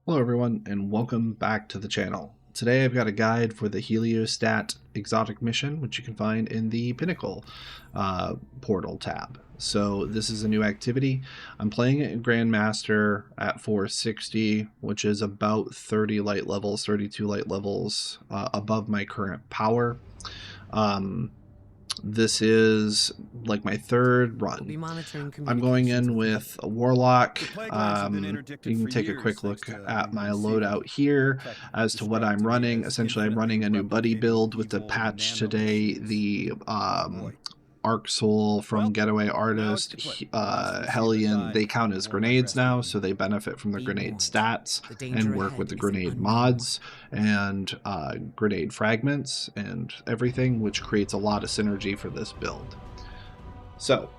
Hello everyone and welcome back to the channel. Today I've got a guide for the Heliostat exotic mission, which you can find in the Pinnacle portal tab. So this is a new activity. I'm playing it in Grandmaster at 460, which is about 30 light levels, 32 light levels above my current power. This is like my third run. I'm going in with a Warlock. You can take a quick look at my loadout here as to what I'm running. Essentially, I'm running a new buddy build with the patch today. The Arc Soul from Getaway Artist, Hellion, they count as grenades now, so they benefit from the grenade stats and work with the grenade mods and grenade fragments and everything, which creates a lot of synergy for this build. So,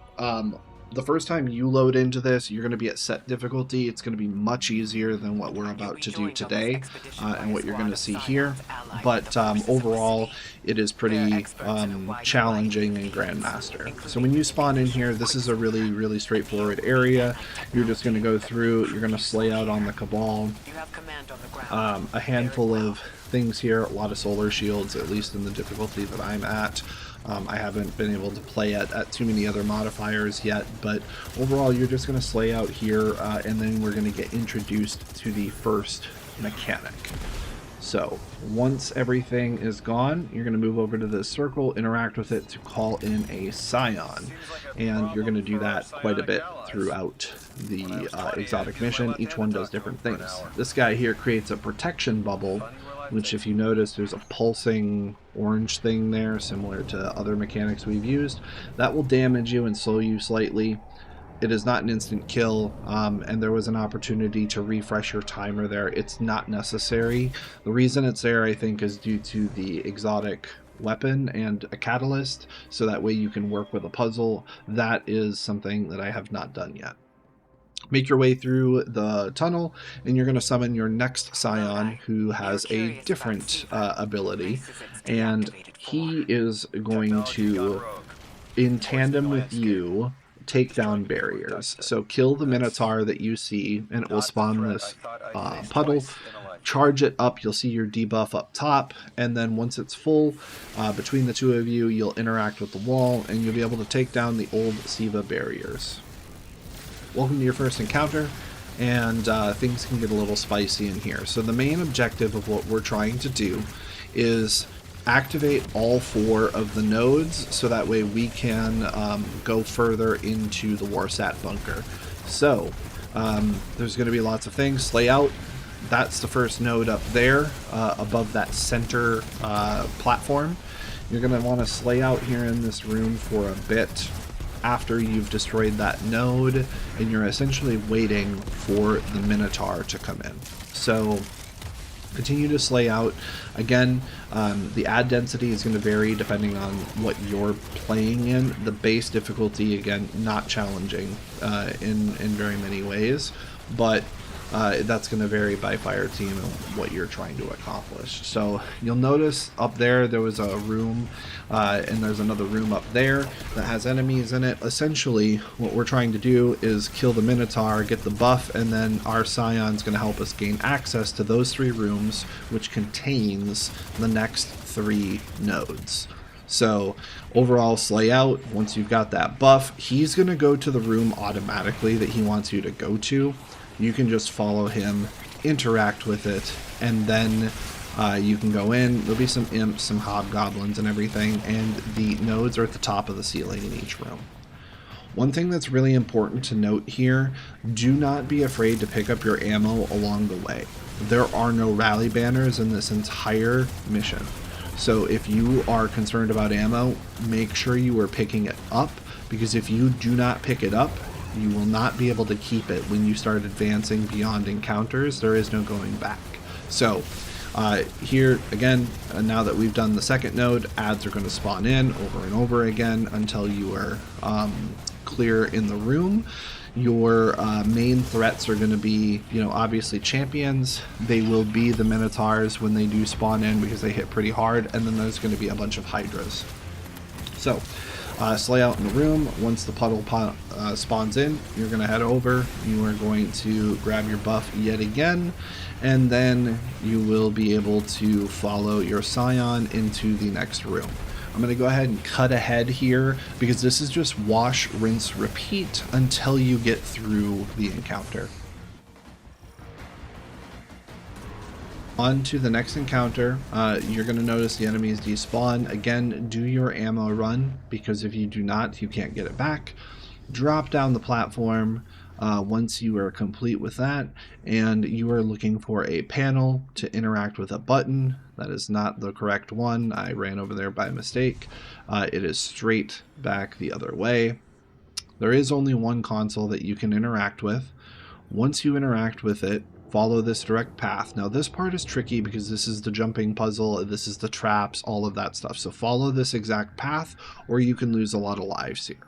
the first time you load into this, you're going to be at set difficulty. It's going to be much easier than what we're about to do today and what you're going to see here. But overall, it is pretty challenging in Grandmaster. So when you spawn in here, this is a really straightforward area. You're just going to go through, you're going to slay out on the Cabal. A handful of things here, a lot of solar shields, at least in the difficulty that I'm at. I haven't been able to play at too many other modifiers yet, but overall you're just going to slay out here and then we're going to get introduced to the first mechanic. So once everything is gone, you're going to move over to this circle, interact with it to call in a Scion, and you're going to do that quite a bit throughout the exotic mission. Each one does different things. This guy here creates a protection bubble, which if you notice there's a pulsing orange thing there similar to other mechanics we've used. That will damage you and slow you slightly. It is not an instant kill, and there was an opportunity to refresh your timer there. It's not necessary. The reason it's there, I think, is due to the exotic weapon and a catalyst, so that way you can work with a puzzle. That is something that I have not done yet. Make your way through the tunnel and you're going to summon your next Scion, who has a different ability, and he is going to, in tandem with you, take down barriers. So kill the Minotaur that you see and it will spawn this puddle. Charge it up, you'll see your debuff up top, and then once it's full, between the two of you, you'll interact with the wall and you'll be able to take down the old Siva barriers. Welcome to your first encounter, and things can get a little spicy in here. So the main objective of what we're trying to do is activate all 4 of the nodes, so that way we can go further into the Warsat bunker. So there's going to be lots of things. Slay out, that's the first node up there above that center platform. You're going to want to slay out here in this room for a bit after you've destroyed that node, and you're essentially waiting for the Minotaur to come in. So continue to slay out. Again, the ad density is going to vary depending on what you're playing in. The base difficulty, again, not challenging in very many ways, but that's going to vary by fire team and what you're trying to accomplish. So you'll notice up there was a room, and there's another room up there that has enemies in it. Essentially, what we're trying to do is kill the Minotaur, get the buff, and then our Scion's going to help us gain access to those 3 rooms, which contains the next 3 nodes. So overall, slay out. Once you've got that buff, he's going to go to the room automatically that he wants you to go to. You can just follow him, interact with it, and then you can go in. There'll be some imps, some hobgoblins and everything, and the nodes are at the top of the ceiling in each room. One thing that's really important to note here, do not be afraid to pick up your ammo along the way. There are no rally banners in this entire mission. So if you are concerned about ammo, make sure you are picking it up, because if you do not pick it up, you will not be able to keep it when you start advancing beyond encounters. There is no going back. So here again, now that we've done the second node, ads are going to spawn in over and over again until you are clear in the room. Your main threats are going to be, obviously champions. They will be the Minotaurs when they do spawn in, because they hit pretty hard, and then there's going to be a bunch of Hydras. So slay out in the room. Once the puddle spawns in, you're going to head over. You are going to grab your buff yet again, and then you will be able to follow your scion into the next room. I'm going to go ahead and cut ahead here because this is just wash, rinse, repeat until you get through the encounter. On to the next encounter, you're going to notice the enemies despawn. Again, do your ammo run, because if you do not, you can't get it back. Drop down the platform once you are complete with that, and you are looking for a panel to interact with a button. That is not the correct one. I ran over there by mistake. It is straight back the other way. There is only one console that you can interact with. Once you interact with it, follow this direct path. Now this part is tricky because this is the jumping puzzle, this is the traps, all of that stuff. So follow this exact path or you can lose a lot of lives here.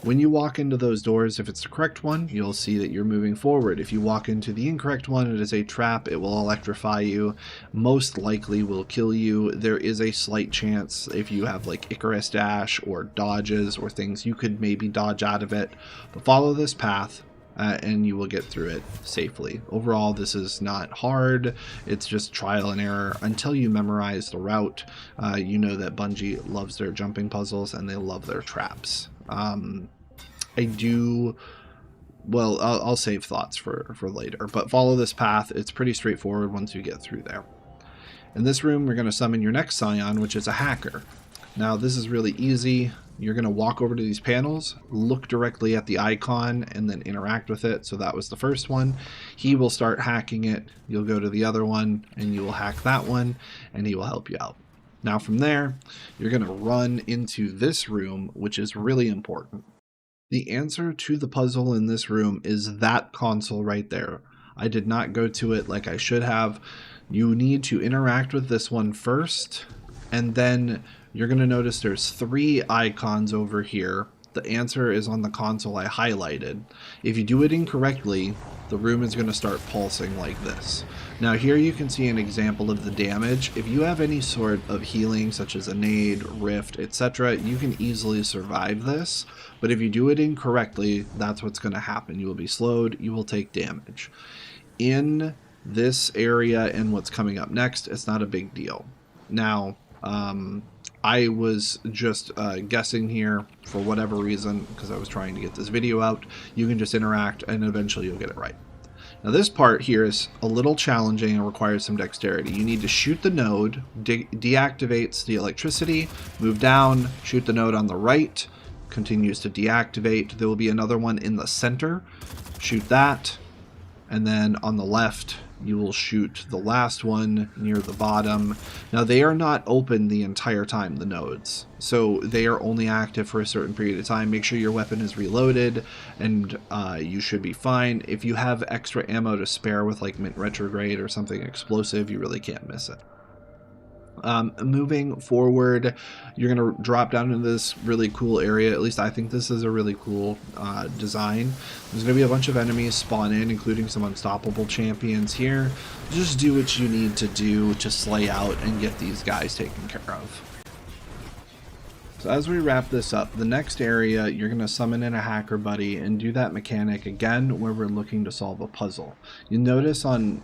When you walk into those doors, if it's the correct one, you'll see that you're moving forward. If you walk into the incorrect one, it is a trap. It will electrify you, most likely will kill you. There is a slight chance if you have like Icarus dash or dodges or things, you could maybe dodge out of it. But follow this path. And you will get through it safely. Overall, this is not hard. It's just trial and error until you memorize the route. You know that Bungie loves their jumping puzzles and they love their traps. I'll save thoughts for later, but follow this path. It's pretty straightforward once you get through there. In this room, we're going to summon your next scion, which is a hacker. Now, this is really easy. You're going to walk over to these panels, look directly at the icon, and then interact with it. So that was the first one. He will start hacking it. You'll go to the other one, and you will hack that one, and he will help you out. Now from there, you're going to run into this room, which is really important. The answer to the puzzle in this room is that console right there. I did not go to it like I should have. You need to interact with this one first, and then you're going to notice there's 3 icons over here. The answer is on the console I highlighted. If you do it incorrectly, the room is going to start pulsing like this. Now here you can see an example of the damage. If you have any sort of healing, such as a nade, rift, etc., you can easily survive this. But if you do it incorrectly, that's what's going to happen. You will be slowed, you will take damage. In this area and what's coming up next, it's not a big deal. Now, I was just guessing here for whatever reason because I was trying to get this video out. You can just interact and eventually you'll get it right. Now this part here is a little challenging and requires some dexterity. You need to shoot the node, deactivates the electricity, move down, shoot the node on the right, continues to deactivate. There will be another one in the center, shoot that, and then on the left you will shoot the last one near the bottom. Now they are not open the entire time, the nodes, so they are only active for a certain period of time. Make sure your weapon is reloaded and you should be fine. If you have extra ammo to spare with like Mint Retrograde or something explosive, you really can't miss it. Moving forward, you're going to drop down into this really cool area. At least I think this is a really cool design. There's going to be a bunch of enemies spawn in, including some unstoppable champions here. Just do what you need to do to slay out and get these guys taken care of. So as we wrap this up, the next area, you're going to summon in a hacker buddy and do that mechanic again where we're looking to solve a puzzle. You notice on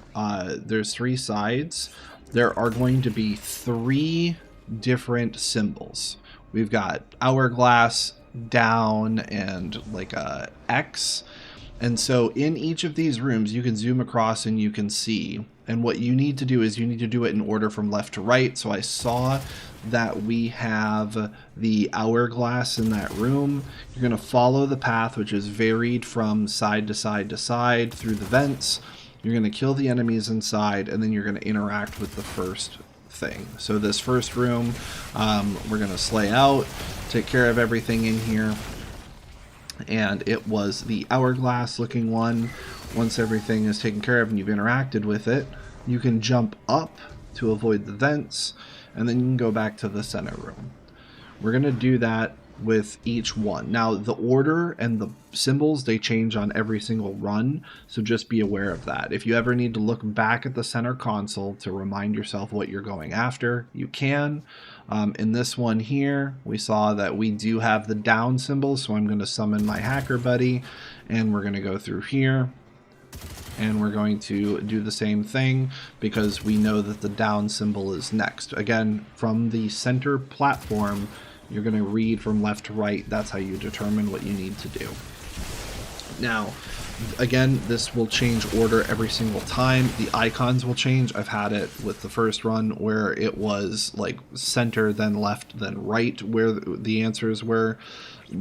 there's 3 sides. There are going to be 3 different symbols. We've got hourglass, down, and like a X. And so in each of these rooms, you can zoom across and you can see. And what you need to do is you need to do it in order from left to right. So I saw that we have the hourglass in that room. You're going to follow the path, which is varied from side to side to side through the vents. You're going to kill the enemies inside, and then you're going to interact with the first thing. So this first room, we're going to slay out, take care of everything in here. And it was the hourglass looking one. Once everything is taken care of and you've interacted with it, you can jump up to avoid the vents, and then you can go back to the center room. We're going to do that with each one. Now the order and the symbols, they change on every single run, so just be aware of that. If you ever need to look back at the center console to remind yourself what you're going after, you can. In this one here, we saw that we do have the down symbol, so I'm going to summon my hacker buddy, and we're going to go through here. And we're going to do the same thing because we know that the down symbol is next. Again, from the center platform, you're going to read from left to right. That's how you determine what you need to do. Now, again, this will change order every single time. The icons will change. I've had it with the first run where it was like center, then left, then right, where the answers were.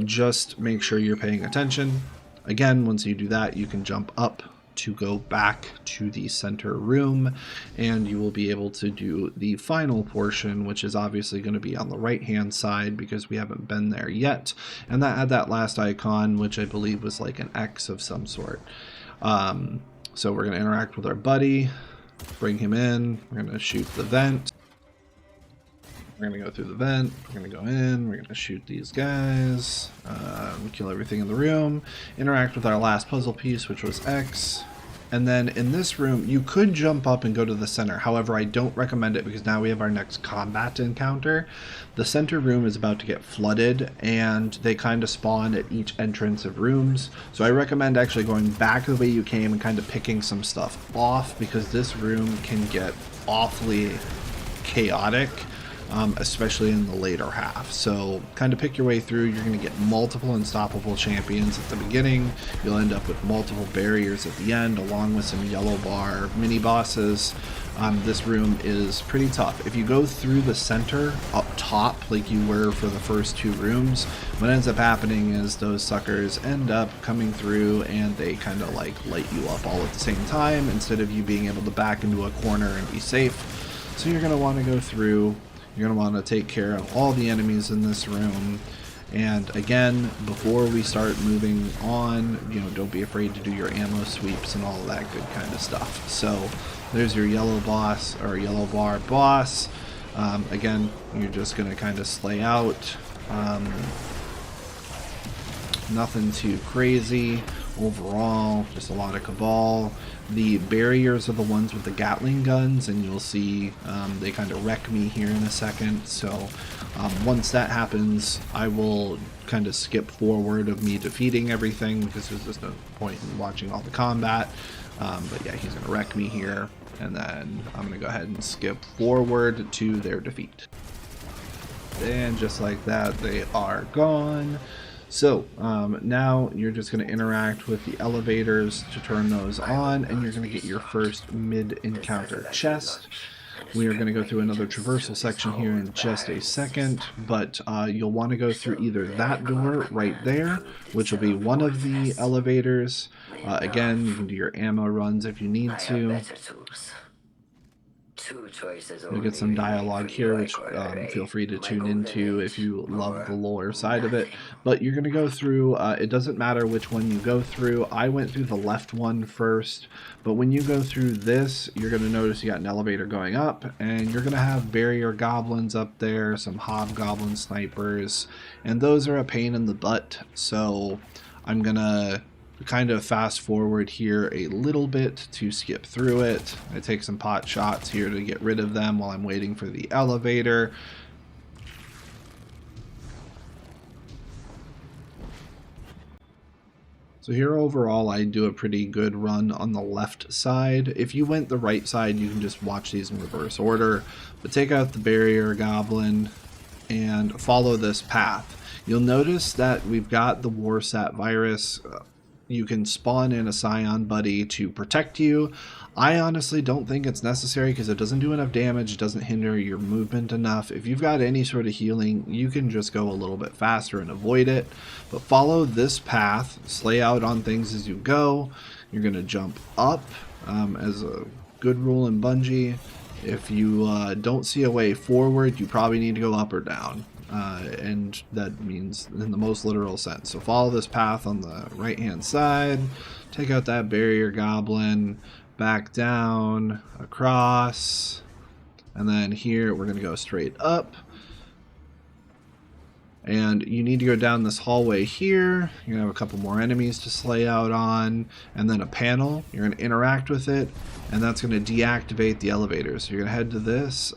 Just make sure you're paying attention. Again, once you do that, you can jump up to go back to the center room, and you will be able to do the final portion, which is obviously going to be on the right hand side because we haven't been there yet. And that had that last icon, which I believe was like an X of some sort. So we're going to interact with our buddy, bring him in, we're going to shoot the vent. We're going to go through the vent, we're going to go in, we're going to shoot these guys, kill everything in the room, interact with our last puzzle piece, which was X. And then in this room, you could jump up and go to the center. However, I don't recommend it because now we have our next combat encounter. The center room is about to get flooded, and they kind of spawn at each entrance of rooms. So I recommend actually going back the way you came and kind of picking some stuff off, because this room can get awfully chaotic. Especially in the later half. So kind of pick your way through. You're going to get multiple unstoppable champions at the beginning. You'll end up with multiple barriers at the end, along with some yellow bar mini bosses. This room is pretty tough. If you go through the center up top like you were for the first two rooms, what ends up happening is those suckers end up coming through and they kind of like light you up all at the same time instead of you being able to back into a corner and be safe. So you're going to want to go through. You're going to want to take care of all the enemies in this room. And again, before we start moving on, don't be afraid to do your ammo sweeps and all of that good kind of stuff. So there's your yellow boss, or yellow bar boss. Again, you're just going to kind of slay out. Nothing too crazy. Overall, just a lot of cabal. The barriers are the ones with the Gatling guns, and you'll see they kind of wreck me here in a second. So once that happens, I will kind of skip forward of me defeating everything because there's just no point in watching all the combat. But yeah, he's going to wreck me here, and then I'm going to go ahead and skip forward to their defeat. And just like that, they are gone. So now you're just going to interact with the elevators to turn those on, and you're going to get your first mid-encounter chest. We are going to go through another traversal section here in just a second, but you'll want to go through either that door right there, which will be one of the elevators. Again, you can do your ammo runs if you need to. You'll get some dialogue here, which feel free to tune into if you love the lore side of it. But you're going to go through, it doesn't matter which one you go through. I went through the left one first, but when you go through this, you're going to notice you got an elevator going up, and you're going to have barrier goblins up there, some hobgoblin snipers, and those are a pain in the butt. So I'm going to kind of fast forward here a little bit to skip through it. I take some pot shots here to get rid of them while I'm waiting for the elevator. So here overall I do a pretty good run on the left side. If you went the right side, you can just watch these in reverse order, but take out the barrier goblin and follow this path. You'll notice that we've got the Warsat virus. You can spawn in a Scion buddy to protect you. I honestly don't think it's necessary because it doesn't do enough damage, it doesn't hinder your movement enough. If you've got any sort of healing, you can just go a little bit faster and avoid it. But follow this path, slay out on things as you go. You're going to jump up as a good rule in Bungie. If you don't see a way forward, you probably need to go up or down. And that means in the most literal sense. So follow this path on the right hand side, take out that barrier goblin, back down, across, and then here we're going to go straight up. And you need to go down this hallway here. You're gonna have a couple more enemies to slay out on, and then a panel. You're gonna interact with it, and that's gonna deactivate the elevator. So you're gonna head to this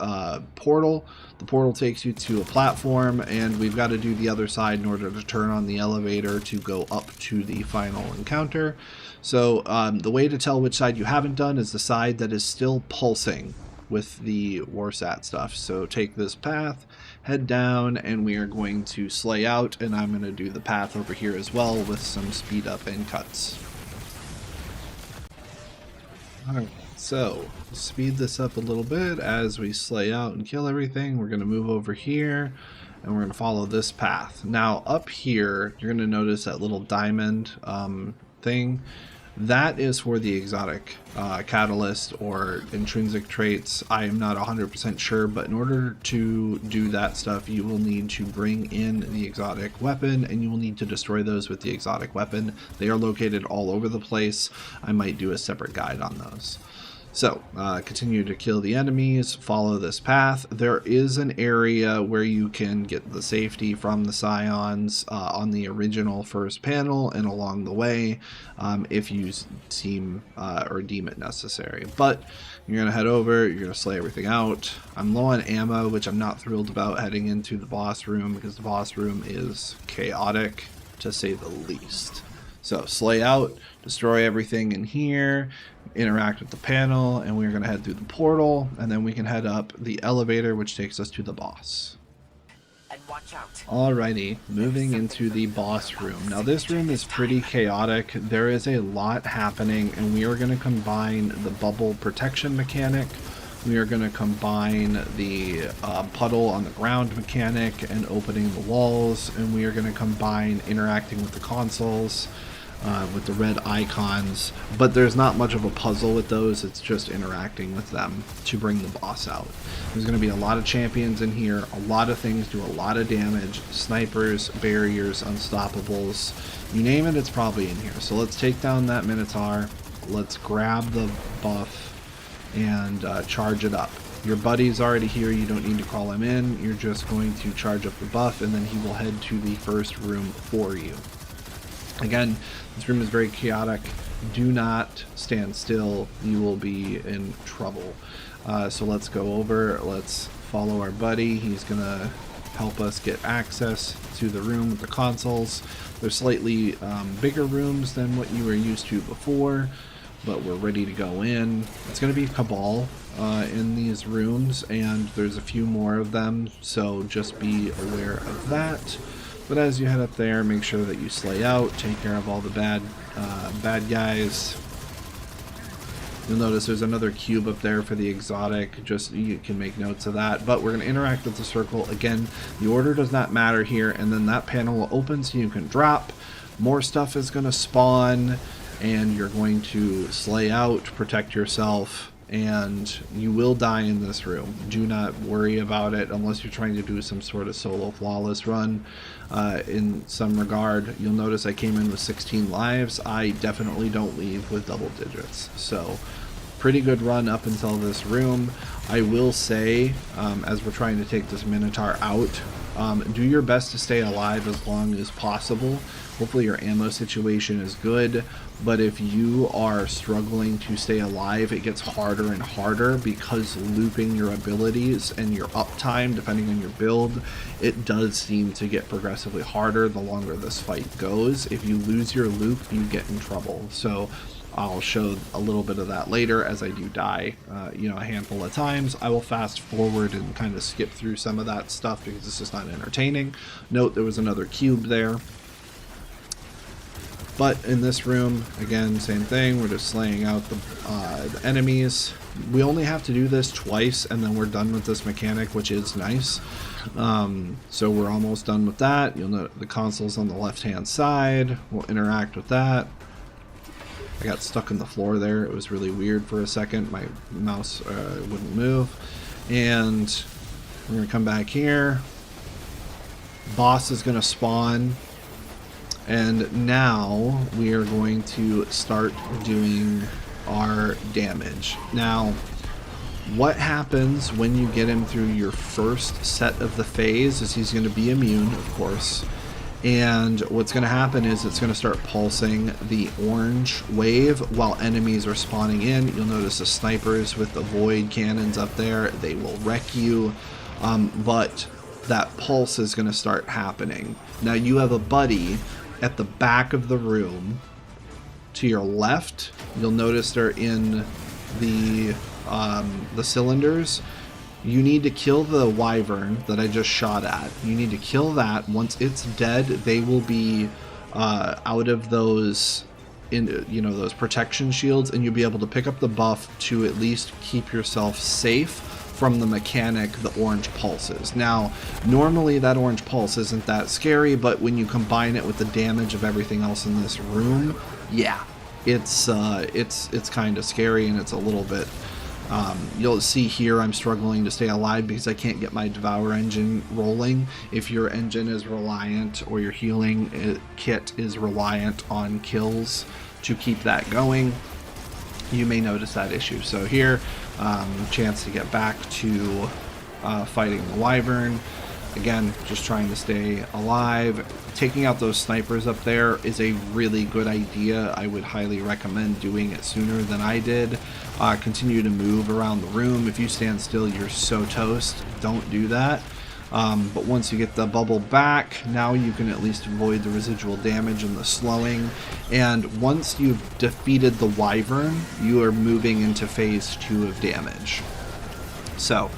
portal. The portal takes you to a platform, and we've got to do the other side in order to turn on the elevator to go up to the final encounter. So the way to tell which side you haven't done is the side that is still pulsing with the Warsat stuff. So take this path, head down, and we are going to slay out, and I'm going to do the path over here as well with some speed up and cuts. Alright, so speed this up a little bit as we slay out and kill everything. We're going to move over here, and we're going to follow this path. Now up here, you're going to notice that little diamond thing. That is for the exotic catalyst or intrinsic traits. I am not 100% sure, but in order to do that stuff, you will need to bring in the exotic weapon, and you will need to destroy those with the exotic weapon. They are located all over the place. I might do a separate guide on those. So, continue to kill the enemies, follow this path. There is an area where you can get the safety from the scions on the original first panel and along the way if you seem or deem it necessary. But you're going to head over, you're going to slay everything out. I'm low on ammo, which I'm not thrilled about heading into the boss room because the boss room is chaotic, to say the least. So slay out, destroy everything in here, interact with the panel, and we're going to head through the portal, and then we can head up the elevator, which takes us to the boss. And watch out. Alrighty, moving into the boss room. Now this room is pretty chaotic. There is a lot happening, and we are going to combine the bubble protection mechanic. We are going to combine the puddle on the ground mechanic and opening the walls, and we are going to combine interacting with the consoles with the red icons, but there's not much of a puzzle with those. It's just interacting with them to bring the boss out. There's going to be a lot of champions in here, a lot of things do a lot of damage, snipers, barriers, unstoppables, you name it, it's probably in here. So let's take down that Minotaur, let's grab the buff and charge it up. Your buddy's already here, you don't need to call him in, you're just going to charge up the buff, and then he will head to the first room for you. Again, this room is very chaotic. Do not stand still. You will be in trouble. So let's go over. Let's follow our buddy. He's going to help us get access to the room with the consoles. They're slightly bigger rooms than what you were used to before, but we're ready to go in. It's going to be Cabal in these rooms, and there's a few more of them, so just be aware of that. But as you head up there, make sure that you slay out, take care of all the bad guys. You'll notice there's another cube up there for the exotic, just you can make notes of that. But we're going to interact with the circle. Again, the order does not matter here, and then that panel will open so you can drop. More stuff is going to spawn, and you're going to slay out, protect yourself, and you will die in this room. Do not worry about it unless you're trying to do some sort of solo flawless run. In some regard, you'll notice I came in with 16 lives. I definitely don't leave with double digits, so pretty good run up until this room. I will say, as we're trying to take this Minotaur out, do your best to stay alive as long as possible. Hopefully your ammo situation is good, but if you are struggling to stay alive, it gets harder and harder because looping your abilities and your uptime, depending on your build, it does seem to get progressively harder the longer this fight goes. If you lose your loop, you get in trouble. So I'll show a little bit of that later as I do die, a handful of times. I will fast forward and kind of skip through some of that stuff because it's just not entertaining. Note there was another cube there. But in this room, again, same thing. We're just slaying out the enemies. We only have to do this twice, and then we're done with this mechanic, which is nice. So we're almost done with that. You'll note the console's on the left-hand side. We'll interact with that. I got stuck in the floor there. It was really weird for a second. My mouse wouldn't move. And we're going to come back here. Boss is going to spawn. And now we are going to start doing our damage. Now, what happens when you get him through your first set of the phase is he's going to be immune, of course. And what's going to happen is it's going to start pulsing the orange wave while enemies are spawning in. You'll notice the snipers with the void cannons up there. They will wreck you. But that pulse is going to start happening. Now you have a buddy at the back of the room to your left. You'll notice they're in the cylinders. You need to kill the wyvern that I just shot at. You need to kill that. Once it's dead, they will be out of those, those protection shields, and you'll be able to pick up the buff to at least keep yourself safe from the mechanic, the orange pulses. Now, normally that orange pulse isn't that scary, but when you combine it with the damage of everything else in this room, yeah, it's kind of scary, and it's a little bit. You'll see here I'm struggling to stay alive because I can't get my Devour engine rolling. If your engine is reliant, or your healing kit is reliant on kills to keep that going, you may notice that issue. So here, chance to get back to fighting the wyvern. Again, just trying to stay alive. Taking out those snipers up there is a really good idea. I would highly recommend doing it sooner than I did. Continue to move around the room. If you stand still, you're so toast. Don't do that. But once you get the bubble back, now you can at least avoid the residual damage and the slowing. And once you've defeated the wyvern, you are moving into phase 2 of damage. So,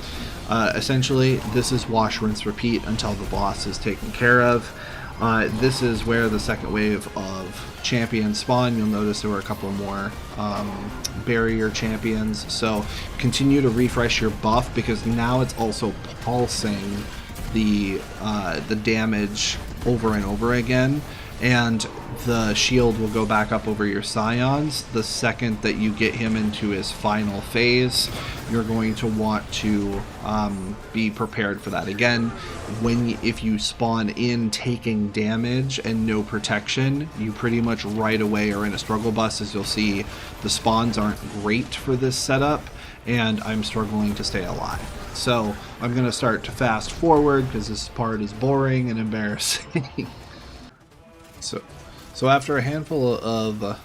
essentially, this is wash, rinse, repeat until the boss is taken care of. This is where the second wave of champions spawn. You'll notice there were a couple more barrier champions. So continue to refresh your buff, because now it's also pulsing the damage over and over again. And the shield will go back up over your scions. The second that you get him into his final phase, you're going to want to be prepared for that. Again, if you spawn in taking damage and no protection, you pretty much right away are in a struggle bus. As you'll see, the spawns aren't great for this setup, and I'm struggling to stay alive. So I'm going to start to fast forward because this part is boring and embarrassing. So after a handful of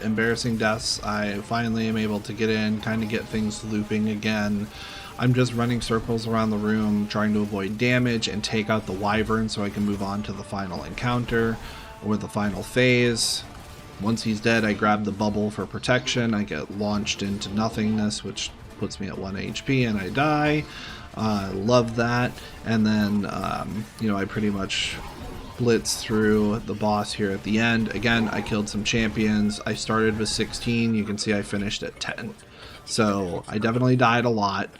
embarrassing deaths, I finally am able to get in, kind of get things looping again. I'm just running circles around the room, trying to avoid damage and take out the wyvern so I can move on to the final encounter, or the final phase. Once he's dead, I grab the bubble for protection. I get launched into nothingness, which puts me at 1 HP, and I die. Love that. And then, I pretty much blitz through the boss here at the end. Again, I killed some champions. I started with 16. You can see I finished at 10. So I definitely died a lot.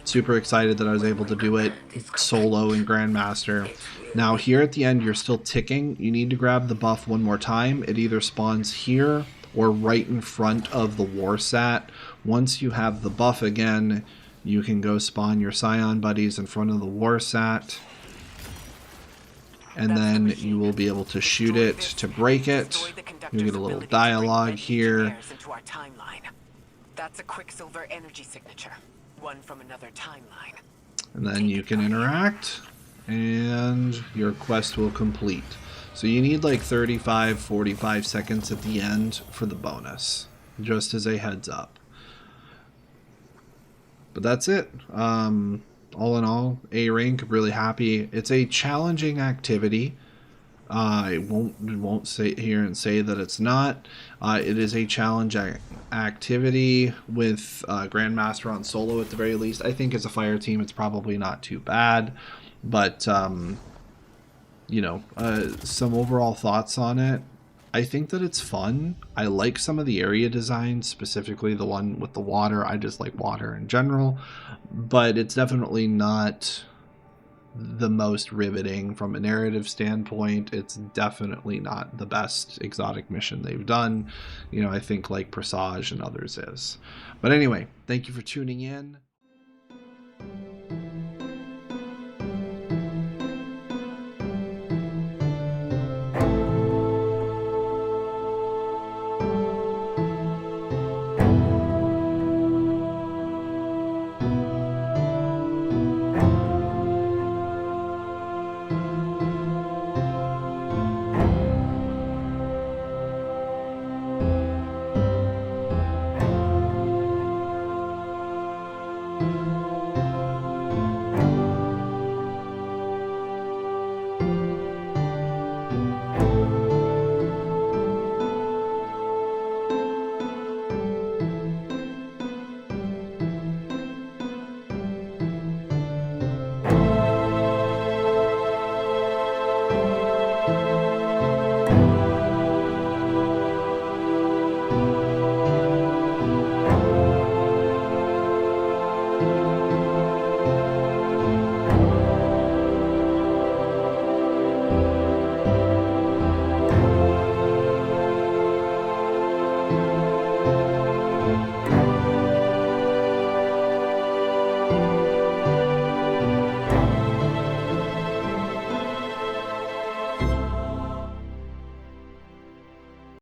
Super excited that I was able to do it solo in Grandmaster. Now here at the end, you're still ticking. You need to grab the buff one more time. It either spawns here or right in front of the war sat. Once you have the buff again, you can go spawn your scion buddies in front of the war sat. And then you will be able to shoot it to break it. You get a little dialogue here. That's a Quicksilver energy signature, one from another timeline. And then you can interact, and your quest will complete. So you need like 35, 45 seconds at the end for the bonus, just as a heads up. But that's it. All in all, A rank, really happy. It's a challenging activity. I won't sit here and say that it's not. It is a challenge activity with Grandmaster on solo at the very least. I think as a fire team, it's probably not too bad. But, some overall thoughts on it. I think that it's fun. I like some of the area designs, specifically the one with the water. I just like water in general. But it's definitely not the most riveting from a narrative standpoint. It's definitely not the best exotic mission they've done. I think like Presage and others is. But anyway, thank you for tuning in.